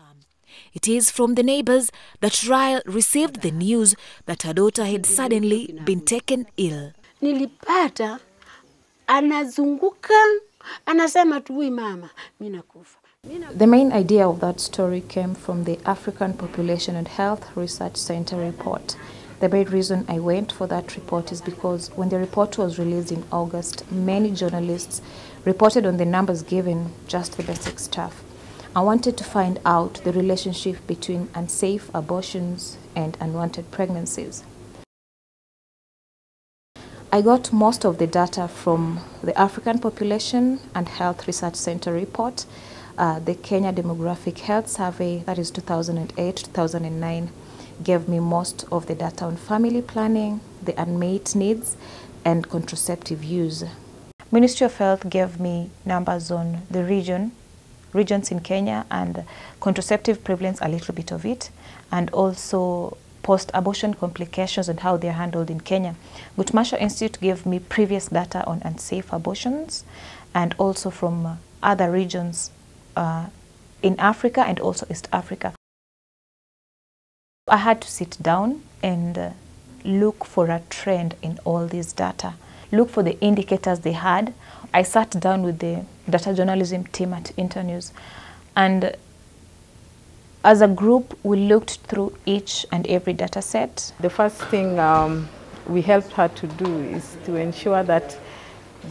farm. It is from the neighbors that Ryle received the news that her daughter had suddenly been taken ill. Nilipata anazunguka anasema tuwi mama mimi nakufa. The main idea of that story came from the African Population and Health Research Center report. The main reason I went for that report is because when the report was released in August, many journalists reported on the numbers given, just the basic stuff. I wanted to find out the relationship between unsafe abortions and unwanted pregnancies. I got most of the data from the African Population and Health Research Center report, the Kenya Demographic Health Survey, that is 2008-2009, gave me most of the data on family planning, the unmet needs, and contraceptive use. Ministry of Health gave me numbers on the regions in Kenya and contraceptive prevalence, a little bit of it, and also post-abortion complications and how they're handled in Kenya. Guttmacher Institute gave me previous data on unsafe abortions and also from other regions in Africa and also East Africa. I had to sit down and look for a trend in all this data, look for the indicators they had. I sat down with the data journalism team at Internews, and as a group, we looked through each and every data set. The first thing we helped her to do is to ensure that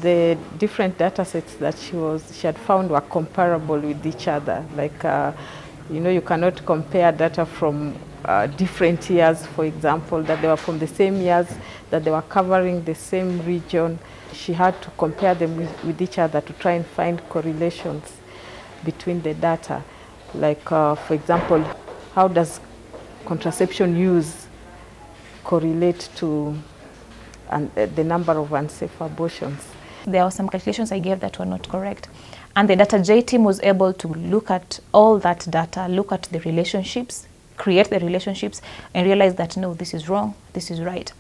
the different data sets that she had found were comparable with each other. Like, you cannot compare data from different years, for example, that they were from the same years, that they were covering the same region. She had to compare them with each other to try and find correlations between the data. Like, for example, how does contraception use correlate to the number of unsafe abortions? There were some calculations I gave that were not correct. And the Data J team was able to look at all that data, look at the relationships, create the relationships, and realize that, no, this is wrong, this is right.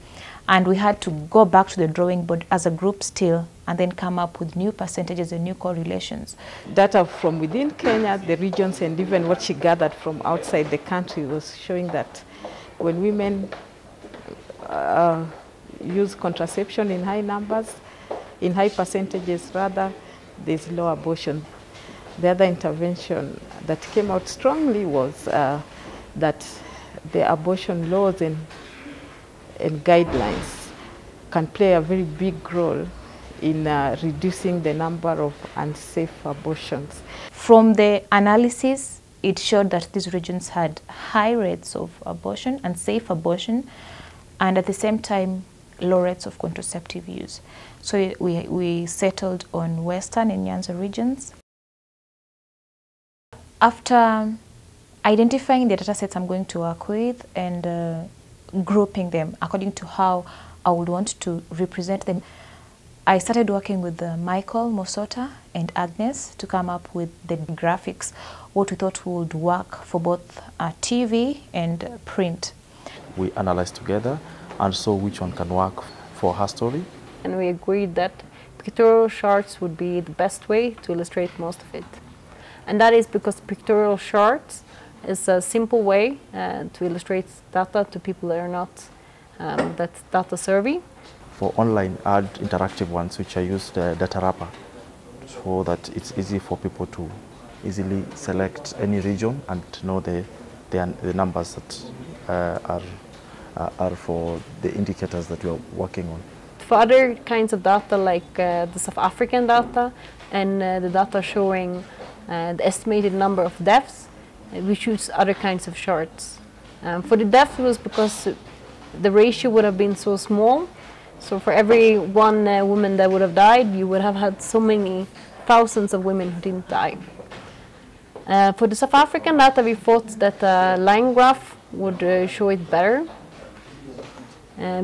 And we had to go back to the drawing board as a group still, and then come up with new percentages and new correlations. Data from within Kenya, the regions, and even what she gathered from outside the country was showing that when women use contraception in high numbers, in high percentages rather, there's low abortion. The other intervention that came out strongly was that the abortion laws and guidelines can play a very big role in reducing the number of unsafe abortions. From the analysis, it showed that these regions had high rates of abortion, unsafe abortion, and at the same time, low rates of contraceptive use. So we settled on Western and Nyanza regions. After identifying the data sets I'm going to work with and grouping them according to how I would want to represent them, I started working with Michael Mosota and Agnes to come up with the graphics, what we thought would work for both TV and print. We analyzed together and saw which one can work for her story. And we agreed that pictorial charts would be the best way to illustrate most of it. And that is because pictorial charts is a simple way to illustrate data to people that are not that data savvy. For online, add interactive ones which I use the data wrapper so that it's easy for people to easily select any region and know the numbers that are for the indicators that we are working on. For other kinds of data like the South African data and the data showing the estimated number of deaths, we choose other kinds of charts. For the death was because the ratio would have been so small. So for every one woman that would have died, you would have had so many thousands of women who didn't die. For the South African data, we thought that a line graph would show it better.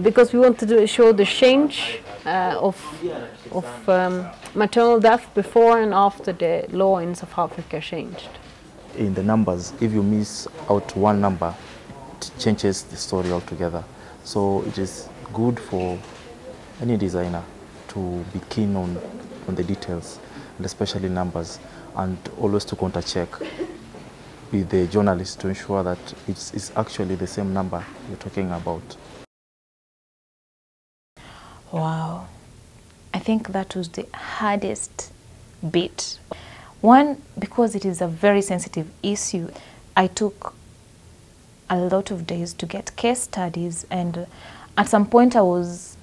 Because we wanted to show the change of maternal death before and after the law in South Africa changed. In the numbers, if you miss out one number, it changes the story altogether. So it is good for any designer to be keen on the details, and especially numbers, and always to counter check with the journalists to ensure that it's actually the same number you're talking about. Wow. I think that was the hardest bit. One, because it is a very sensitive issue, I took a lot of days to get case studies, and at some point I was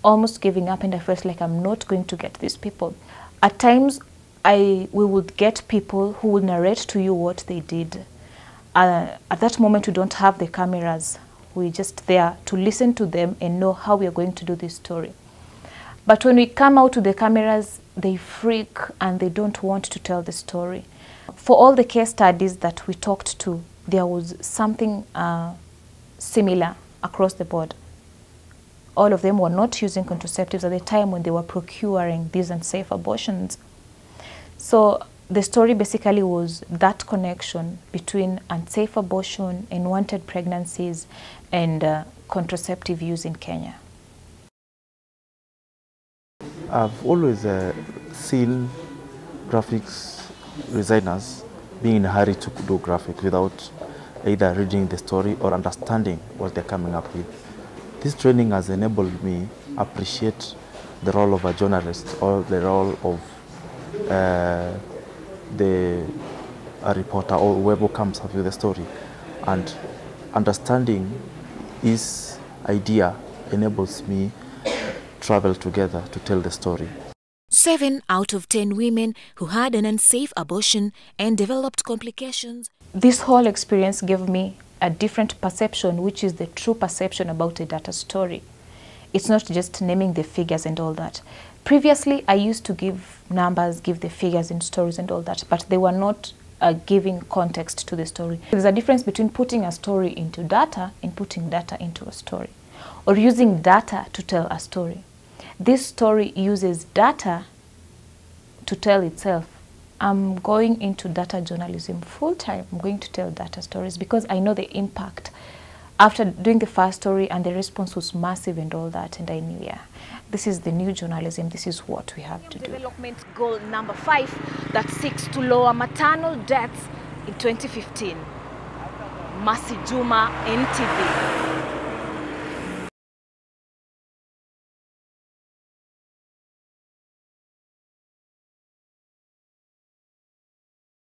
almost giving up and I felt like I'm not going to get these people. At times we would get people who would narrate to you what they did. At that moment we don't have the cameras. We're just there to listen to them and know how we are going to do this story. But when we come out to the cameras, they freak and they don't want to tell the story. For all the case studies that we talked to, there was something similar across the board. All of them were not using contraceptives at the time when they were procuring these unsafe abortions. So the story basically was that connection between unsafe abortion, unwanted pregnancies, and contraceptive use in Kenya. I've always seen graphics designers being in a hurry to do graphics without either reading the story or understanding what they're coming up with. This training has enabled me appreciate the role of a journalist or the role of a reporter or whoever comes up with the story. And understanding his idea enables me travel together to tell the story. 7 out of 10 women who had an unsafe abortion and developed complications. This whole experience gave me a different perception, which is the true perception about a data story. It's not just naming the figures and all that. Previously, I used to give numbers, give the figures in stories and all that, but they were not giving context to the story. There's a difference between putting a story into data and putting data into a story, or using data to tell a story. This story uses data to tell itself. I'm going into data journalism full time. I'm going to tell data stories because I know the impact. After doing the first story and the response was massive and all that, and I knew, yeah, this is the new journalism. This is what we have to do. Development goal number 5 that seeks to lower maternal deaths in 2015. Juma, NTV.